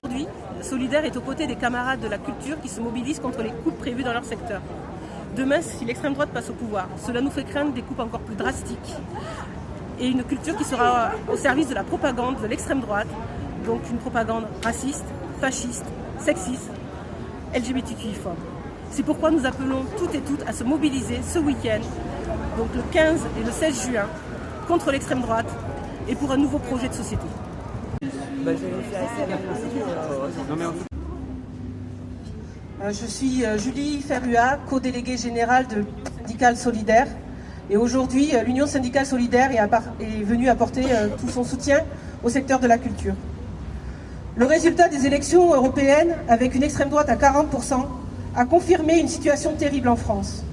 Aujourd'hui, Solidaire est aux côtés des camarades de la culture qui se mobilisent contre les coupes prévues dans leur secteur. Demain, si l'extrême droite passe au pouvoir, cela nous fait craindre des coupes encore plus drastiques et une culture qui sera au service de la propagande de l'extrême droite, donc une propagande raciste, fasciste, sexiste, LGBTQI-phobe. C'est pourquoi nous appelons toutes et toutes à se mobiliser ce week-end, donc le 15 et le 16 juin, contre l'extrême droite et pour un nouveau projet de société. Je suis Julie Ferrua, co-déléguée générale de Syndicale Solidaire. Et aujourd'hui, l'Union syndicale solidaire est venue apporter tout son soutien au secteur de la culture. Le résultat des élections européennes, avec une extrême droite à 40%, a confirmé une situation terrible en France.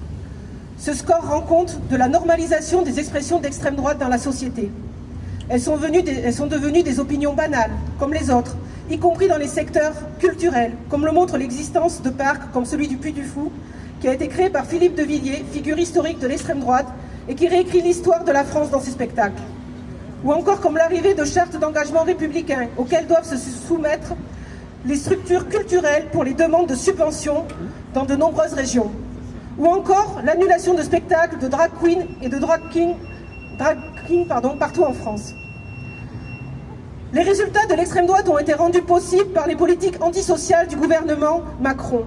Ce score rend compte de la normalisation des expressions d'extrême droite dans la société. Elles sont devenues des opinions banales, comme les autres, y compris dans les secteurs culturels, comme le montre l'existence de parcs comme celui du Puy du Fou, qui a été créé par Philippe de Villiers, figure historique de l'extrême droite, et qui réécrit l'histoire de la France dans ses spectacles. Ou encore comme l'arrivée de chartes d'engagement républicains, auxquelles doivent se soumettre les structures culturelles pour les demandes de subventions dans de nombreuses régions. Ou encore l'annulation de spectacles de drag queens et de drag king partout en France. Les résultats de l'extrême droite ont été rendus possibles par les politiques antisociales du gouvernement Macron.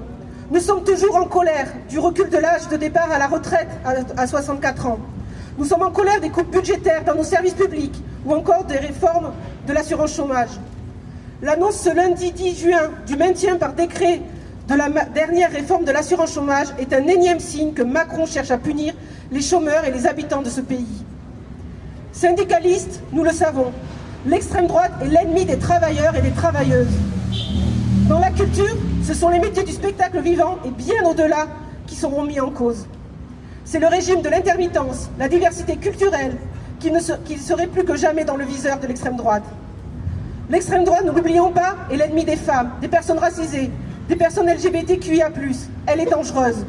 Nous sommes toujours en colère du recul de l'âge de départ à la retraite à 64 ans. Nous sommes en colère des coupes budgétaires dans nos services publics ou encore des réformes de l'assurance chômage. L'annonce ce lundi 10 juin du maintien par décret de la dernière réforme de l'assurance chômage est un énième signe que Macron cherche à punir les chômeurs et les habitants de ce pays. Syndicalistes, nous le savons, l'extrême droite est l'ennemi des travailleurs et des travailleuses. Dans la culture, ce sont les métiers du spectacle vivant et bien au-delà qui seront mis en cause. C'est le régime de l'intermittence, la diversité culturelle qui serait plus que jamais dans le viseur de l'extrême droite. L'extrême droite, ne l'oublions pas, est l'ennemi des femmes, des personnes racisées, des personnes LGBTQIA+. Elle est dangereuse.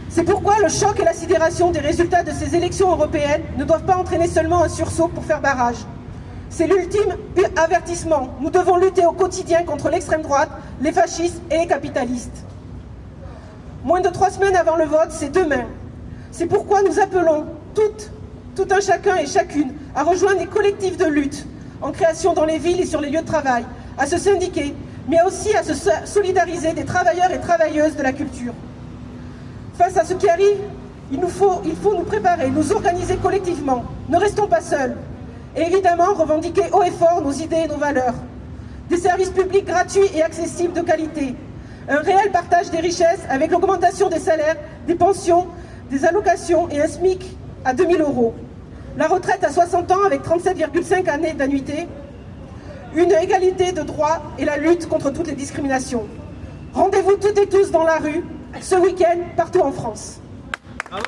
C'est pourquoi le choc et la sidération des résultats de ces élections européennes ne doivent pas entraîner seulement un sursaut pour faire barrage. C'est l'ultime avertissement. Nous devons lutter au quotidien contre l'extrême droite, les fascistes et les capitalistes. Moins de 3 semaines avant le vote, c'est demain. C'est pourquoi nous appelons tout un chacun et chacune à rejoindre les collectifs de lutte en création dans les villes et sur les lieux de travail, à se syndiquer, mais aussi à se solidariser des travailleurs et travailleuses de la culture. Face à ce qui arrive, il faut nous préparer, nous organiser collectivement. Ne restons pas seuls. Et évidemment, revendiquer haut et fort nos idées et nos valeurs. Des services publics gratuits et accessibles de qualité. Un réel partage des richesses avec l'augmentation des salaires, des pensions, des allocations et un SMIC à 2 000 €. La retraite à 60 ans avec 37,5 années d'annuité. Une égalité de droits et la lutte contre toutes les discriminations. Rendez-vous toutes et tous dans la rue, ce week-end, partout en France. Bravo.